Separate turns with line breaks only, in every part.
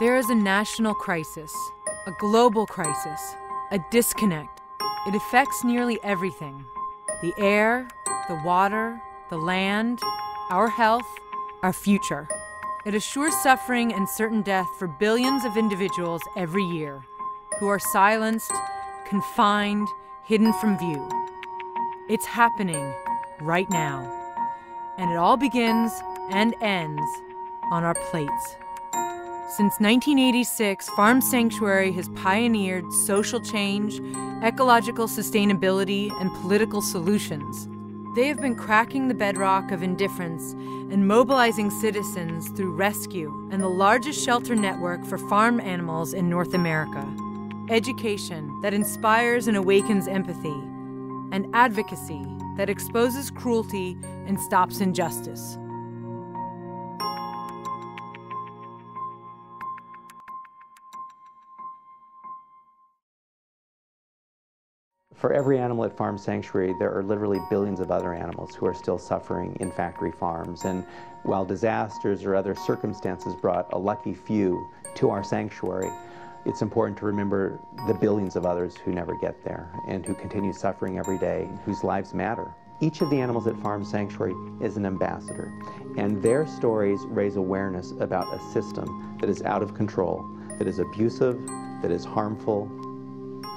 There is a national crisis, a global crisis, a disconnect. It affects nearly everything: the air, the water, the land, our health, our future. It assures suffering and certain death for billions of individuals every year who are silenced, confined, hidden from view. It's happening right now, and it all begins and ends on our plates. Since 1986, Farm Sanctuary has pioneered social change, ecological sustainability, and political solutions. They have been cracking the bedrock of indifference and mobilizing citizens through rescue and the largest shelter network for farm animals in North America. Education that inspires and awakens empathy, and advocacy that exposes cruelty and stops injustice.
For every animal at Farm Sanctuary, there are literally billions of other animals who are still suffering in factory farms. And while disasters or other circumstances brought a lucky few to our sanctuary, it's important to remember the billions of others who never get there and who continue suffering every day, whose lives matter. Each of the animals at Farm Sanctuary is an ambassador, and their stories raise awareness about a system that is out of control, that is abusive, that is harmful.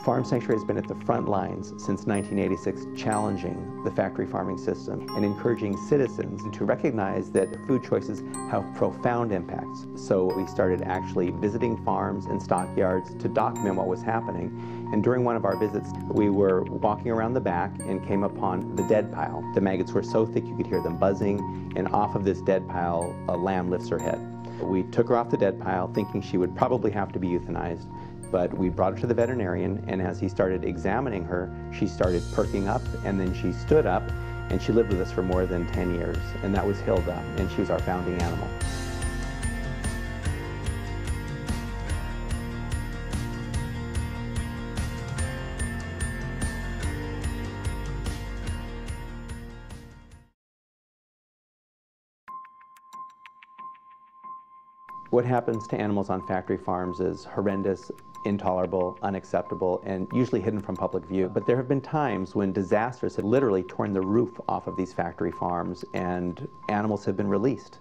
Farm Sanctuary has been at the front lines since 1986, challenging the factory farming system and encouraging citizens to recognize that food choices have profound impacts. So we started actually visiting farms and stockyards to document what was happening. And during one of our visits, we were walking around the back and came upon the dead pile. The maggots were so thick you could hear them buzzing, and off of this dead pile, a lamb lifts her head. We took her off the dead pile, thinking she would probably have to be euthanized. But we brought her to the veterinarian, and as he started examining her, she started perking up, and then she stood up, and she lived with us for more than 10 years. And that was Hilda, and she was our founding animal. What happens to animals on factory farms is horrendous, intolerable, unacceptable, and usually hidden from public view. But there have been times when disasters have literally torn the roof off of these factory farms and animals have been released.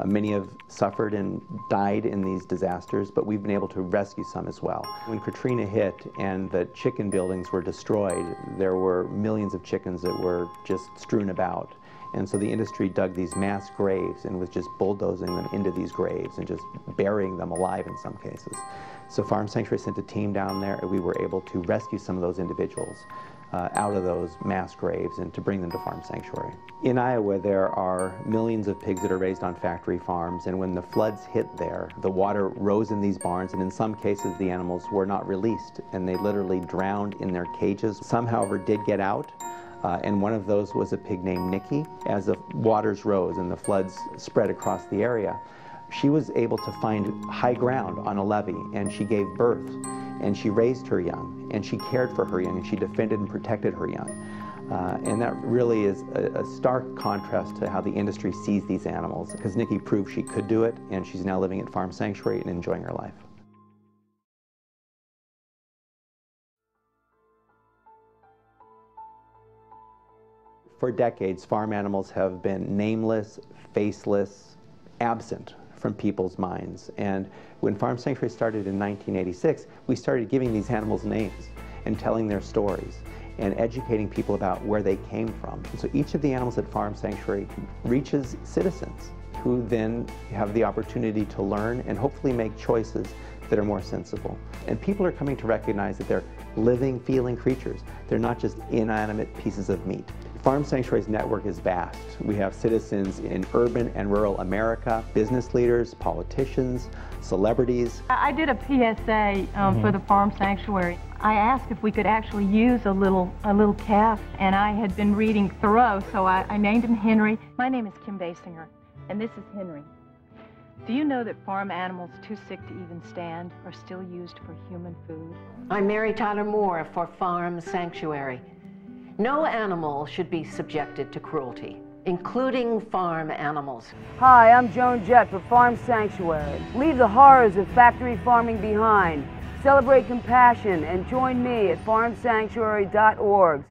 Many have suffered and died in these disasters, but we've been able to rescue some as well. When Katrina hit and the chicken buildings were destroyed, there were millions of chickens that were just strewn about. And so the industry dug these mass graves and was just bulldozing them into these graves and just burying them alive in some cases. So Farm Sanctuary sent a team down there, and we were able to rescue some of those individuals out of those mass graves and to bring them to Farm Sanctuary. In Iowa, there are millions of pigs that are raised on factory farms, and when the floods hit there, the water rose in these barns, and in some cases the animals were not released, and they literally drowned in their cages. Some, however, did get out. And one of those was a pig named Nikki. As the waters rose and the floods spread across the area, she was able to find high ground on a levee, and she gave birth, and she raised her young, and she cared for her young, and she defended and protected her young. And that really is a stark contrast to how the industry sees these animals, because Nikki proved she could do it, and she's now living at Farm Sanctuary and enjoying her life. For decades, farm animals have been nameless, faceless, absent from people's minds. And when Farm Sanctuary started in 1986, we started giving these animals names and telling their stories and educating people about where they came from. And so each of the animals at Farm Sanctuary reaches citizens who then have the opportunity to learn and hopefully make choices that are more sensible. And people are coming to recognize that they're living, feeling creatures. They're not just inanimate pieces of meat. Farm Sanctuary's network is vast. We have citizens in urban and rural America, business leaders, politicians, celebrities.
I did a PSA for the Farm Sanctuary. I asked if we could actually use a little calf, and I had been reading Thoreau, so I named him Henry. My name is Kim Basinger, and this is Henry. Do you know that farm animals too sick to even stand are still used for human food?
I'm Mary Tyler Moore for Farm Sanctuary. No animal should be subjected to cruelty. including farm animals.
Hi, I'm Joan Jett for Farm Sanctuary. Leave the horrors of factory farming behind. Celebrate compassion and join me at farmsanctuary.org.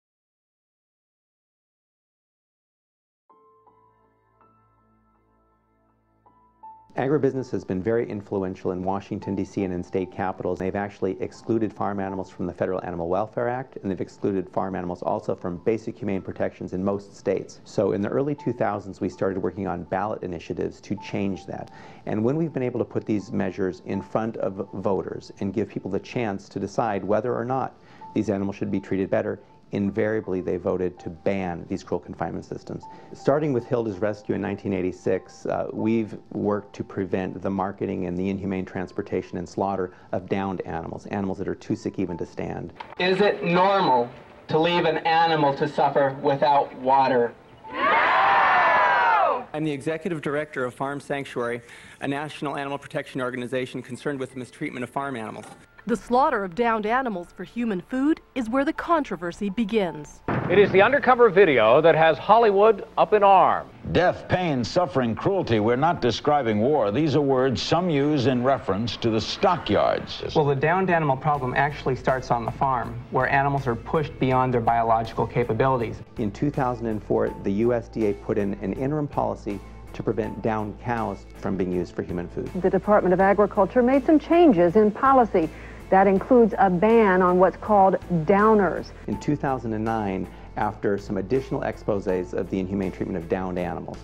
Agribusiness has been very influential in Washington, D.C. and in state capitals. They've actually excluded farm animals from the Federal Animal Welfare Act, and they've excluded farm animals also from basic humane protections in most states. So in the early 2000s, we started working on ballot initiatives to change that. And when we've been able to put these measures in front of voters and give people the chance to decide whether or not these animals should be treated better, invariably they voted to ban these cruel confinement systems. Starting with Hilda's rescue in 1986, we've worked to prevent the marketing and the inhumane transportation and slaughter of downed animals, animals that are too sick even to stand.
Is it normal to leave an animal to suffer without water? No! I'm the executive director of Farm Sanctuary, a national animal protection organization concerned with the mistreatment of farm animals.
The slaughter of downed animals for human food is where the controversy begins.
It is the undercover video that has Hollywood up in arms.
Death, pain, suffering, cruelty. We're not describing war. These are words some use in reference to the stockyards.
Well, the downed animal problem actually starts on the farm, where animals are pushed beyond their biological capabilities.
In 2004, the USDA put in an interim policy to prevent downed cows from being used for human food.
The Department of Agriculture made some changes in policy. That includes a ban on what's called downers.
In 2009, after some additional exposés of the inhumane treatment of downed animals,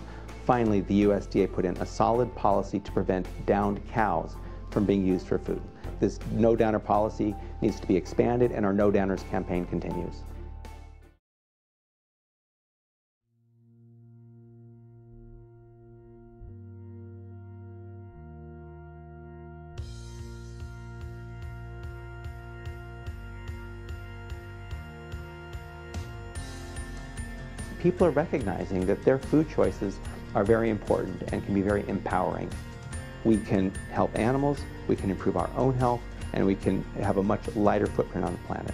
finally the USDA put in a solid policy to prevent downed cows from being used for food. This no downer policy needs to be expanded, and our No Downers campaign continues. People are recognizing that their food choices are very important and can be very empowering. We can help animals, we can improve our own health, and we can have a much lighter footprint on the planet.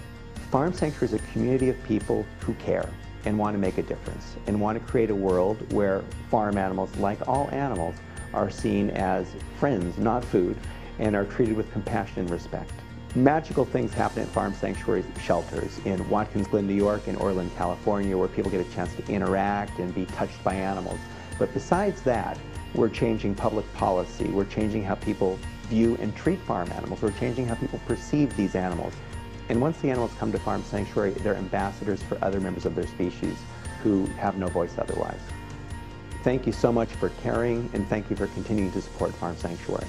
Farm Sanctuary is a community of people who care and want to make a difference and want to create a world where farm animals, like all animals, are seen as friends, not food, and are treated with compassion and respect. Magical things happen at Farm Sanctuary shelters in Watkins Glen, New York, and Orland, California, where people get a chance to interact and be touched by animals. But besides that, we're changing public policy. We're changing how people view and treat farm animals. We're changing how people perceive these animals. And once the animals come to Farm Sanctuary, they're ambassadors for other members of their species who have no voice otherwise. Thank you so much for caring, and thank you for continuing to support Farm Sanctuary.